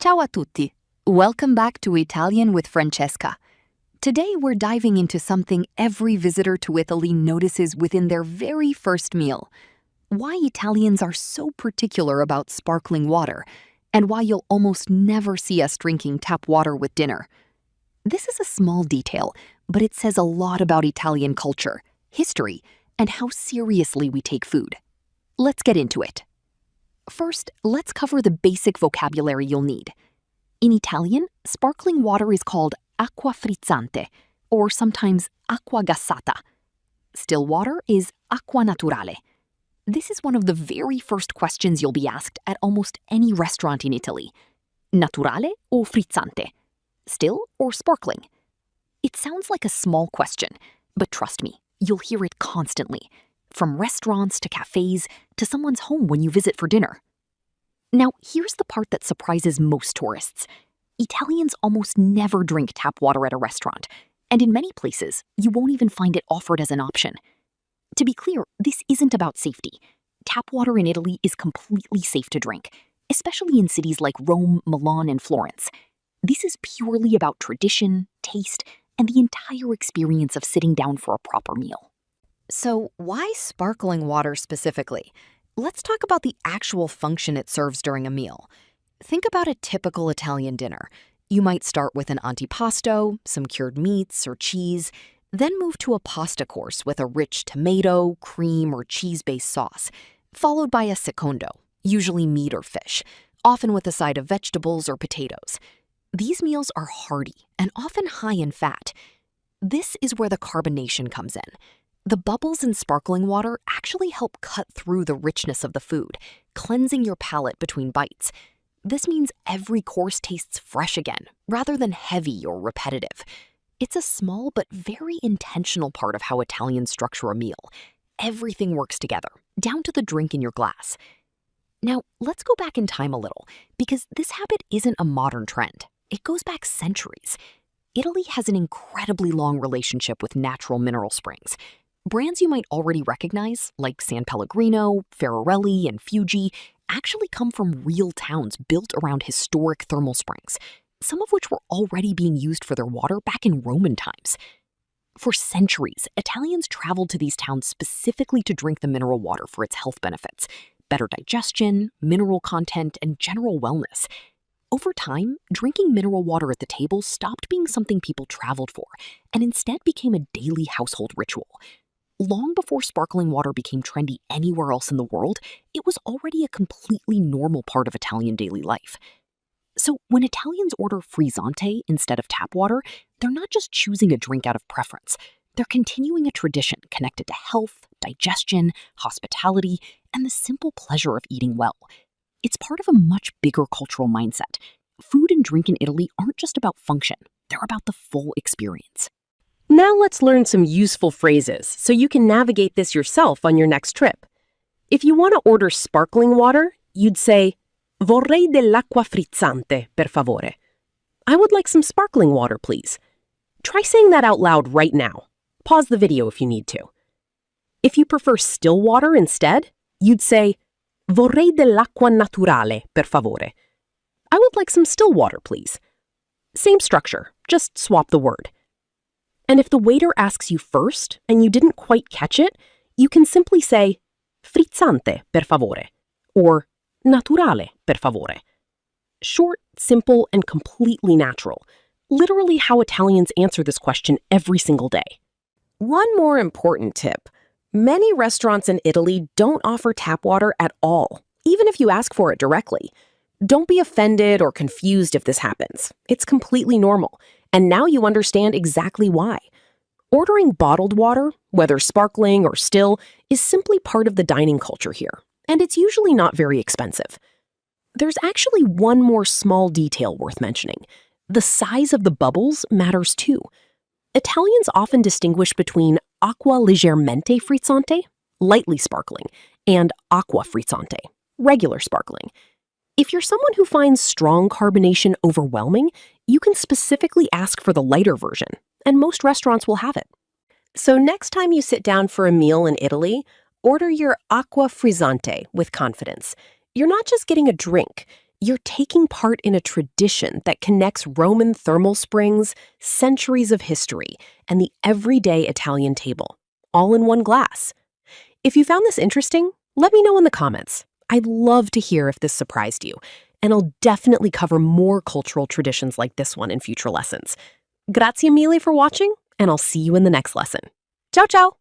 Ciao a tutti. Welcome back to Italian with Francesca. Today we're diving into something every visitor to Italy notices within their very first meal. Why Italians are so particular about sparkling water, and why you'll almost never see us drinking tap water with dinner. This is a small detail, but it says a lot about Italian culture, history, and how seriously we take food. Let's get into it. First, let's cover the basic vocabulary you'll need. In Italian, sparkling water is called acqua frizzante, or sometimes acqua gassata. Still water is acqua naturale. This is one of the very first questions you'll be asked at almost any restaurant in Italy. Naturale o frizzante? Still or sparkling? It sounds like a small question, but trust me, you'll hear it constantly. From restaurants to cafes to someone's home when you visit for dinner. Now, here's the part that surprises most tourists. Italians almost never drink tap water at a restaurant, and in many places, you won't even find it offered as an option. To be clear, this isn't about safety. Tap water in Italy is completely safe to drink, especially in cities like Rome, Milan, and Florence. This is purely about tradition, taste, and the entire experience of sitting down for a proper meal. So, why sparkling water specifically? Let's talk about the actual function it serves during a meal. Think about a typical Italian dinner. You might start with an antipasto, some cured meats or cheese, then move to a pasta course with a rich tomato, cream, or cheese-based sauce, followed by a secondo, usually meat or fish, often with a side of vegetables or potatoes. These meals are hearty and often high in fat. This is where the carbonation comes in. The bubbles in sparkling water actually help cut through the richness of the food, cleansing your palate between bites. This means every course tastes fresh again, rather than heavy or repetitive. It's a small but very intentional part of how Italians structure a meal. Everything works together, down to the drink in your glass. Now, let's go back in time a little, because this habit isn't a modern trend. It goes back centuries. Italy has an incredibly long relationship with natural mineral springs. Brands you might already recognize, like San Pellegrino, Ferrarelli, and Fuji, actually come from real towns built around historic thermal springs, some of which were already being used for their water back in Roman times. For centuries, Italians traveled to these towns specifically to drink the mineral water for its health benefits, better digestion, mineral content, and general wellness. Over time, drinking mineral water at the table stopped being something people traveled for, and instead became a daily household ritual. Long before sparkling water became trendy anywhere else in the world, it was already a completely normal part of Italian daily life. So when Italians order frizzante instead of tap water, they're not just choosing a drink out of preference. They're continuing a tradition connected to health, digestion, hospitality, and the simple pleasure of eating well. It's part of a much bigger cultural mindset. Food and drink in Italy aren't just about function, they're about the full experience. Now let's learn some useful phrases so you can navigate this yourself on your next trip. If you want to order sparkling water, you'd say, Vorrei dell'acqua frizzante, per favore. I would like some sparkling water, please. Try saying that out loud right now. Pause the video if you need to. If you prefer still water instead, you'd say, Vorrei dell'acqua naturale, per favore. I would like some still water, please. Same structure, just swap the word. And if the waiter asks you first and you didn't quite catch it, you can simply say, frizzante, per favore, or naturale, per favore. Short, simple, and completely natural. Literally how Italians answer this question every single day. One more important tip. Many restaurants in Italy don't offer tap water at all, even if you ask for it directly. Don't be offended or confused if this happens. It's completely normal, and now you understand exactly why. Ordering bottled water, whether sparkling or still, is simply part of the dining culture here, and it's usually not very expensive. There's actually one more small detail worth mentioning. The size of the bubbles matters too. Italians often distinguish between acqua leggermente frizzante, lightly sparkling, and acqua frizzante, regular sparkling. If you're someone who finds strong carbonation overwhelming, you can specifically ask for the lighter version, and most restaurants will have it. So next time you sit down for a meal in Italy, order your acqua frizzante with confidence. You're not just getting a drink, You're taking part in a tradition that connects Roman thermal springs, centuries of history, and the everyday Italian table, all in one glass. If you found this interesting, let me know in the comments. I'd love to hear if this surprised you, and I'll definitely cover more cultural traditions like this one in future lessons. Grazie mille for watching, and I'll see you in the next lesson. Ciao, ciao!